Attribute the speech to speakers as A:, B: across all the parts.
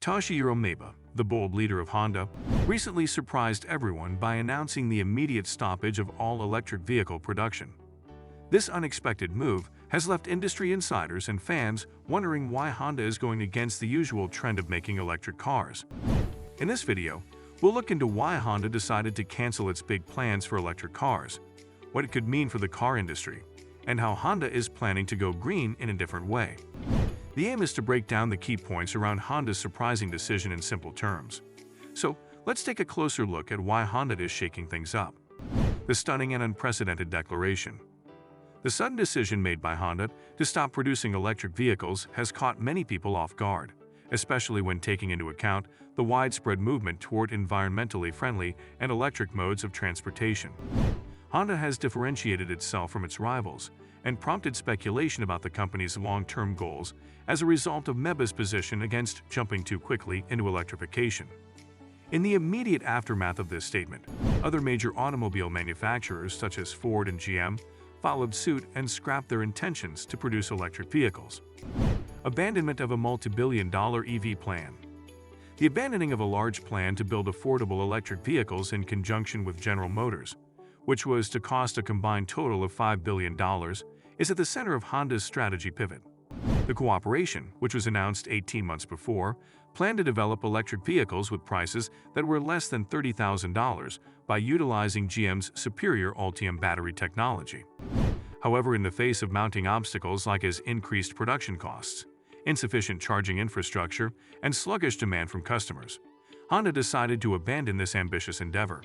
A: Toshihiro Meba, the bold leader of Honda, recently surprised everyone by announcing the immediate stoppage of all electric vehicle production. This unexpected move has left industry insiders and fans wondering why Honda is going against the usual trend of making electric cars. In this video, we'll look into why Honda decided to cancel its big plans for electric cars, what it could mean for the car industry, and how Honda is planning to go green in a different way. The aim is to break down the key points around Honda's surprising decision in simple terms. So, let's take a closer look at why Honda is shaking things up. The stunning and unprecedented declaration. The sudden decision made by Honda to stop producing electric vehicles has caught many people off guard, especially when taking into account the widespread movement toward environmentally friendly and electric modes of transportation. Honda has differentiated itself from its rivals and prompted speculation about the company's long-term goals as a result of Meba's position against jumping too quickly into electrification. In the immediate aftermath of this statement, other major automobile manufacturers such as Ford and GM followed suit and scrapped their intentions to produce electric vehicles. Abandonment of a multi-billion-dollar EV plan. The abandoning of a large plan to build affordable electric vehicles in conjunction with General Motors, which was to cost a combined total of $5 billion, is at the center of Honda's strategy pivot. The cooperation, which was announced 18 months before, planned to develop electric vehicles with prices that were less than $30,000 by utilizing GM's superior Ultium battery technology. However, in the face of mounting obstacles like increased production costs, insufficient charging infrastructure, and sluggish demand from customers, Honda decided to abandon this ambitious endeavor.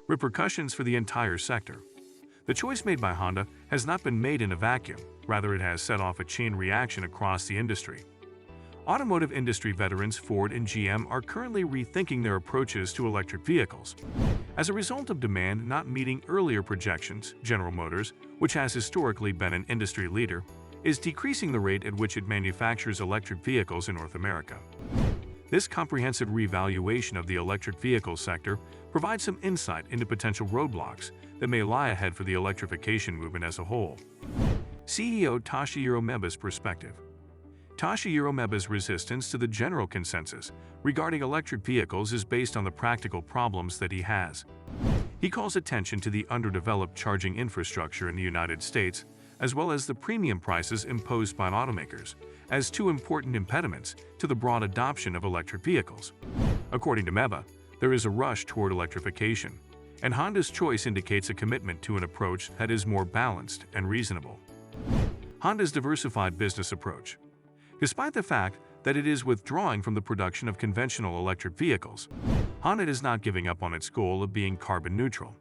A: Repercussions for the entire sector. The choice made by Honda has not been made in a vacuum, rather it has set off a chain reaction across the industry. Automotive industry veterans Ford and GM are currently rethinking their approaches to electric vehicles. As a result of demand not meeting earlier projections, General Motors, which has historically been an industry leader, is decreasing the rate at which it manufactures electric vehicles in North America. This comprehensive reevaluation of the electric vehicle sector provides some insight into potential roadblocks that may lie ahead for the electrification movement as a whole. CEO Toshihiro Meba's perspective. Toshihiro Meba's resistance to the general consensus regarding electric vehicles is based on the practical problems that he has. He calls attention to the underdeveloped charging infrastructure in the United States, as well as the premium prices imposed by automakers, as two important impediments to the broad adoption of electric vehicles. According to Meba, there is a rush toward electrification, and Honda's choice indicates a commitment to an approach that is more balanced and reasonable. Honda's diversified business approach. Despite the fact that it is withdrawing from the production of conventional electric vehicles, Honda is not giving up on its goal of being carbon neutral.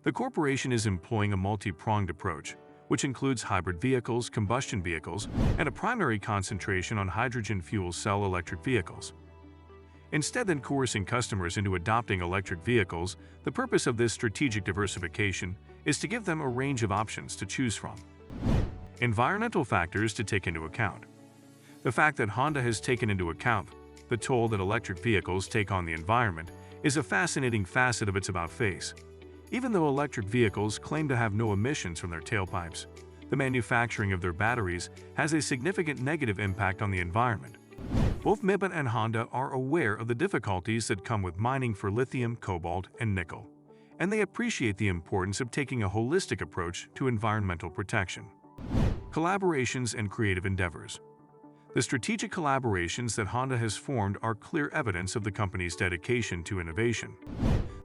A: The corporation is employing a multi-pronged approach, which includes hybrid vehicles, combustion vehicles, and a primary concentration on hydrogen fuel cell electric vehicles. Instead than coercing customers into adopting electric vehicles, the purpose of this strategic diversification is to give them a range of options to choose from. Environmental factors to take into account. The fact that Honda has taken into account the toll that electric vehicles take on the environment is a fascinating facet of its about-face. Even though electric vehicles claim to have no emissions from their tailpipes, the manufacturing of their batteries has a significant negative impact on the environment. Both Meba and Honda are aware of the difficulties that come with mining for lithium, cobalt, and nickel, and they appreciate the importance of taking a holistic approach to environmental protection. Collaborations and creative endeavors. The strategic collaborations that Honda has formed are clear evidence of the company's dedication to innovation.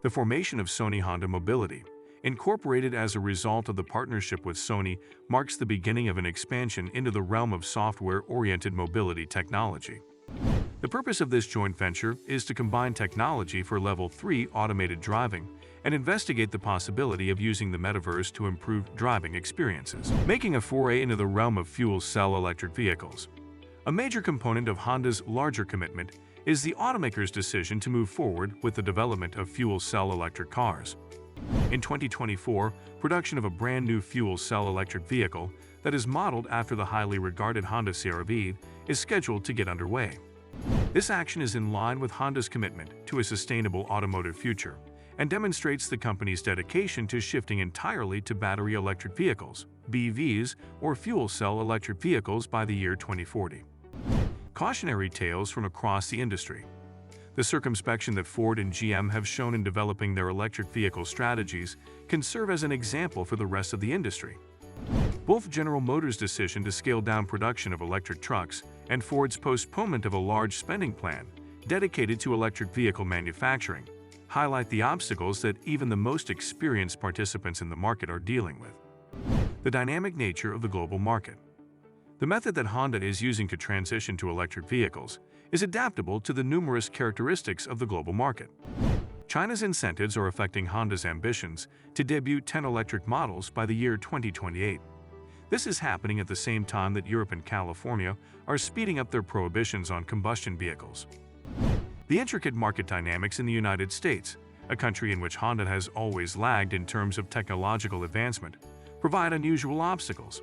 A: The formation of Sony Honda Mobility, incorporated as a result of the partnership with Sony, marks the beginning of an expansion into the realm of software-oriented mobility technology. The purpose of this joint venture is to combine technology for Level 3 automated driving and investigate the possibility of using the metaverse to improve driving experiences, making a foray into the realm of fuel cell electric vehicles. A major component of Honda's larger commitment is the automaker's decision to move forward with the development of fuel cell electric cars. In 2024, production of a brand new fuel cell electric vehicle that is modeled after the highly regarded Honda CR-V is scheduled to get underway. This action is in line with Honda's commitment to a sustainable automotive future and demonstrates the company's dedication to shifting entirely to battery electric vehicles, BEVs, or fuel cell electric vehicles by the year 2040. Cautionary tales from across the industry. The circumspection that Ford and GM have shown in developing their electric vehicle strategies can serve as an example for the rest of the industry. Both General Motors' decision to scale down production of electric trucks and Ford's postponement of a large spending plan dedicated to electric vehicle manufacturing highlight the obstacles that even the most experienced participants in the market are dealing with. The dynamic nature of the global market. The method that Honda is using to transition to electric vehicles is adaptable to the numerous characteristics of the global market. China's incentives are affecting Honda's ambitions to debut 10 electric models by the year 2028. This is happening at the same time that Europe and California are speeding up their prohibitions on combustion vehicles. The intricate market dynamics in the United States, a country in which Honda has always lagged in terms of technological advancement, provide unusual obstacles.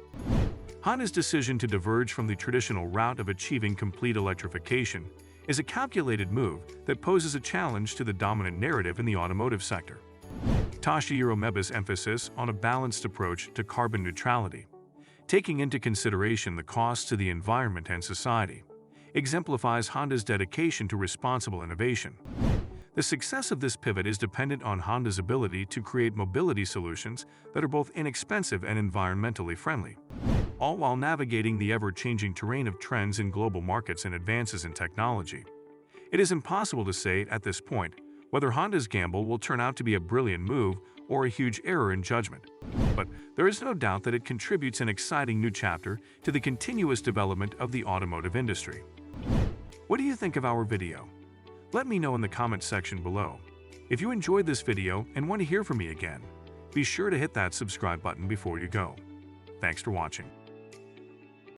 A: Honda's decision to diverge from the traditional route of achieving complete electrification is a calculated move that poses a challenge to the dominant narrative in the automotive sector. Toshihiro Meba's emphasis on a balanced approach to carbon neutrality, taking into consideration the costs to the environment and society, exemplifies Honda's dedication to responsible innovation. The success of this pivot is dependent on Honda's ability to create mobility solutions that are both inexpensive and environmentally friendly, all while navigating the ever-changing terrain of trends in global markets and advances in technology. It is impossible to say at this point whether Honda's gamble will turn out to be a brilliant move or a huge error in judgment, but there is no doubt that it contributes an exciting new chapter to the continuous development of the automotive industry. What do you think of our video? Let me know in the comment section below. If you enjoyed this video and want to hear from me again, be sure to hit that subscribe button before you go. Thanks for watching.